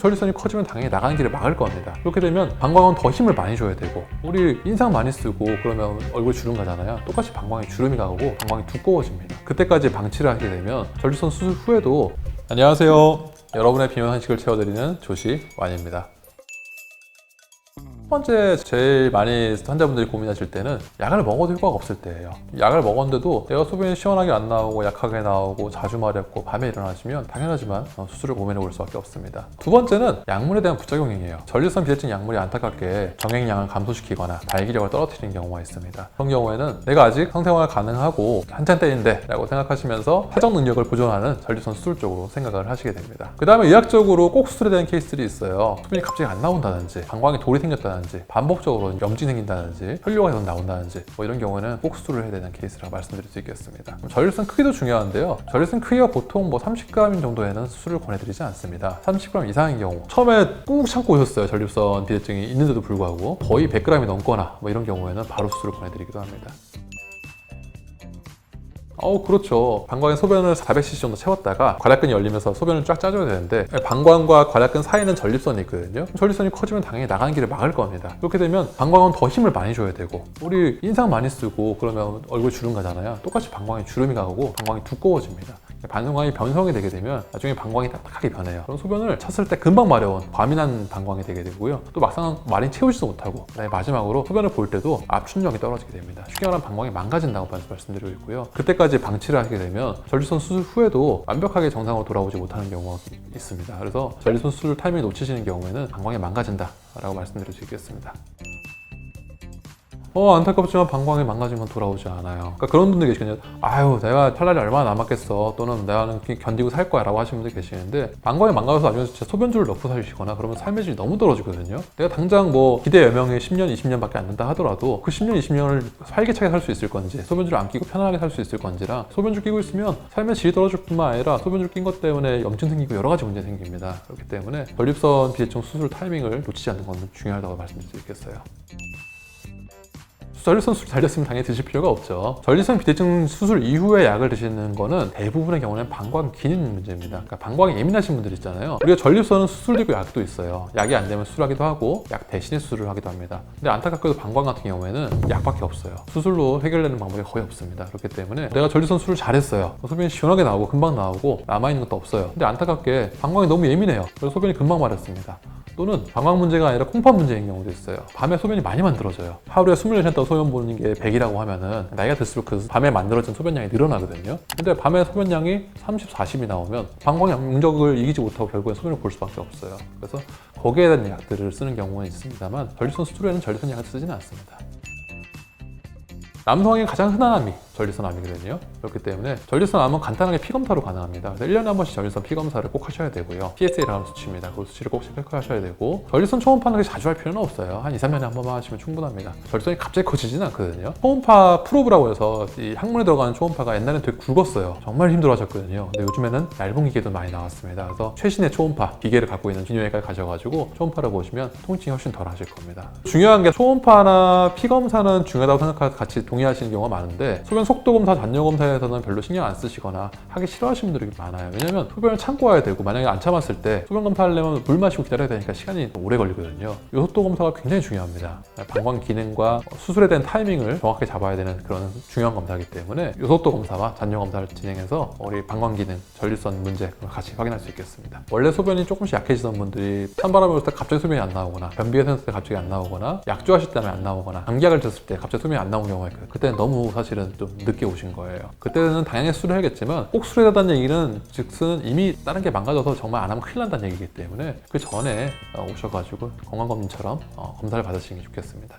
전립선이 커지면 당연히 나가는 길을 막을 겁니다. 그렇게 되면 방광은 더 힘을 많이 줘야 되고, 우리 인상 많이 쓰고 그러면 얼굴 주름 가잖아요. 똑같이 방광에 주름이 가고 방광이 두꺼워집니다. 그때까지 방치를 하게 되면 전립선 수술 후에도. 안녕하세요, 여러분의 비만 한식을 채워드리는 조시완입니다. 첫 번째 제일 많이 환자분들이 고민하실 때는 약을 먹어도 효과가 없을 때예요. 약을 먹었는데도 내가 소변이 시원하게 안 나오고 약하게 나오고 자주 마렵고 밤에 일어나시면 당연하지만 수술을 고민해 볼 수밖에 없습니다. 두 번째는 약물에 대한 부작용이에요. 전립선 비대증 약물이 안타깝게 정액량을 감소시키거나 발기력을 떨어뜨리는 경우가 있습니다. 그런 경우에는 내가 아직 성생활 가능하고 한참 때인데 라고 생각하시면서 사정 능력을 보존하는 전립선 수술 쪽으로 생각을 하시게 됩니다. 그 다음에 의학적으로 꼭 수술에 대한 케이스들이 있어요. 소변이 갑자기 안 나온다든지, 방광에 돌이 생겼다든지, 반복적으로 염증이 생긴다든지, 혈뇨가 계속 나온다든지, 이런 경우에는 꼭 수술을 해야 되는 케이스라고 말씀드릴 수 있겠습니다. 전립선 크기도 중요한데요. 전립선 크기가 보통 30g 정도에는 수술을 권해드리지 않습니다. 30g 이상인 경우, 처음에 꾹 참고 오셨어요. 전립선 비대증이 있는데도 불구하고 거의 100g이 넘거나 이런 경우에는 바로 수술을 권해드리기도 합니다. 그렇죠. 방광에 소변을 400cc 정도 채웠다가 괄약근이 열리면서 소변을 쫙 짜줘야 되는데, 방광과 괄약근 사이에는 전립선이 있거든요. 전립선이 커지면 당연히 나가는 길을 막을 겁니다. 그렇게 되면 방광은 더 힘을 많이 줘야 되고, 우리 인상 많이 쓰고 그러면 얼굴 주름 가잖아요. 똑같이 방광에 주름이 가고 방광이 두꺼워집니다. 방광이 변성이 되게 되면 나중에 방광이 딱딱하게 변해요. 그럼 소변을 찼을 때 금방 마려운 과민한 방광이 되게 되고요. 또 막상 많이 채우지도 못하고, 마지막으로 소변을 볼 때도 압축력이 떨어지게 됩니다. 쉽게 말하면 방광이 망가진다고 말씀드리고 있고요. 그때까지 방치를 하게 되면 전립선 수술 후에도 완벽하게 정상으로 돌아오지 못하는 경우가 있습니다. 그래서 전립선 수술 타이밍을 놓치시는 경우에는 방광이 망가진다라고 말씀드릴 수 있겠습니다. 안타깝지만 방광이 망가지면 돌아오지 않아요. 그러니까 그런 분들 계시거든요. 아유, 내가 탈날이 얼마나 남았겠어, 또는 내가 견디고 살 거야 라고 하시는 분들 계시는데, 방광이 망가져서 나중에 진짜 소변줄을 넣고 사시거나 그러면 삶의 질이 너무 떨어지거든요. 내가 당장 기대 여명이 10년, 20년밖에 안 된다 하더라도 그 10년, 20년을 활기차게 살 수 있을 건지, 소변줄을 안 끼고 편안하게 살 수 있을 건지랑, 소변줄 끼고 있으면 삶의 질이 떨어질 뿐만 아니라 소변줄 낀 것 때문에 염증 생기고 여러 가지 문제 생깁니다. 그렇기 때문에 전립선 비대증 수술 타이밍을 놓치지 않는 건 중요하다고 말씀드릴 수 있겠어요. 전립선 수술 잘 됐으면 당연히 드실 필요가 없죠. 전립선 비대증 수술 이후에 약을 드시는 거는 대부분의 경우는 방광 기능 문제입니다. 그러니까 방광이 예민하신 분들 있잖아요. 우리가 전립선은 수술되고 약도 있어요. 약이 안 되면 수술하기도 하고 약 대신에 수술을 하기도 합니다. 근데 안타깝게도 방광 같은 경우에는 약밖에 없어요. 수술로 해결되는 방법이 거의 없습니다. 그렇기 때문에 내가 전립선 수술 잘했어요. 소변이 시원하게 나오고 금방 나오고 남아있는 것도 없어요. 근데 안타깝게 방광이 너무 예민해요. 그래서 소변이 금방 마렵습니다. 또는 방광 문제가 아니라 콩팥 문제인 경우도 있어요. 밤에 소변이 많이 만들어져요. 하루에 24시간 동안 소변 보는 게 100이라고 하면은 나이가 들수록 그 밤에 만들어진 소변량이 늘어나거든요. 근데 밤에 소변량이 30, 40이 나오면 방광의 용적을 이기지 못하고 결국엔 소변을 볼 수밖에 없어요. 그래서 거기에 대한 약들을 쓰는 경우는 있습니다만, 전립선 수술에는 전립선 약을 쓰지는 않습니다. 남성의 가장 흔한 암이 전립선 암이거든요. 그렇기 때문에 전립선 암은 간단하게 피검사로 가능합니다. 그래서 1년에 한 번씩 전립선 피검사를 꼭 하셔야 되고요. PSA라는 수치입니다. 그 수치를 꼭 체크하셔야 되고, 전립선 초음파는 자주 할 필요는 없어요. 한 2, 3년에 한 번만 하시면 충분합니다. 전립선이 갑자기 커지지는 않거든요. 초음파 프로브라고 해서 이 항문에 들어가는 초음파가 옛날엔 되게 굵었어요. 정말 힘들어하셨거든요. 근데 요즘에는 얇은 기계도 많이 나왔습니다. 그래서 최신의 초음파 기계를 갖고 있는 기념외과에 가셔가지고 초음파를 보시면 통증이 훨씬 덜 하실 겁니다. 중요한 게 초음파나 피검사는 중요하다고 생각하고 같이 동의하시는 경우가 많은데, 소변 속도 검사, 잔여 검사에서는 별로 신경 안 쓰시거나 하기 싫어하시는 분들이 많아요. 왜냐면 소변을 참고 와야 되고, 만약에 안 참았을 때 소변 검사하려면 물 마시고 기다려야 되니까 시간이 오래 걸리거든요. 이 속도 검사가 굉장히 중요합니다. 방광 기능과 수술에 대한 타이밍을 정확하게 잡아야 되는 그런 중요한 검사이기 때문에 요속도 검사와 잔여 검사를 진행해서 우리 방광 기능, 전립선 문제 같이 확인할 수 있겠습니다. 원래 소변이 조금씩 약해지던 분들이 찬바람을 불 때 갑자기 소변이 안 나오거나, 변비가 생겼을 때 갑자기 안 나오거나, 약주하실 때 안 나오거나, 감기약을 드셨을 때 갑자기 소변이 안 나온 경우가 있거든요. 그때는 너무 사실은 좀 늦게 오신 거예요. 그때는 당연히 수술을 해야겠지만, 꼭 수술해야 한다는 얘기는 즉슨 이미 다른 게 망가져서 정말 안 하면 큰일 난다는 얘기이기 때문에 그 전에 오셔가지고 건강검진처럼 검사를 받으시는 게 좋겠습니다.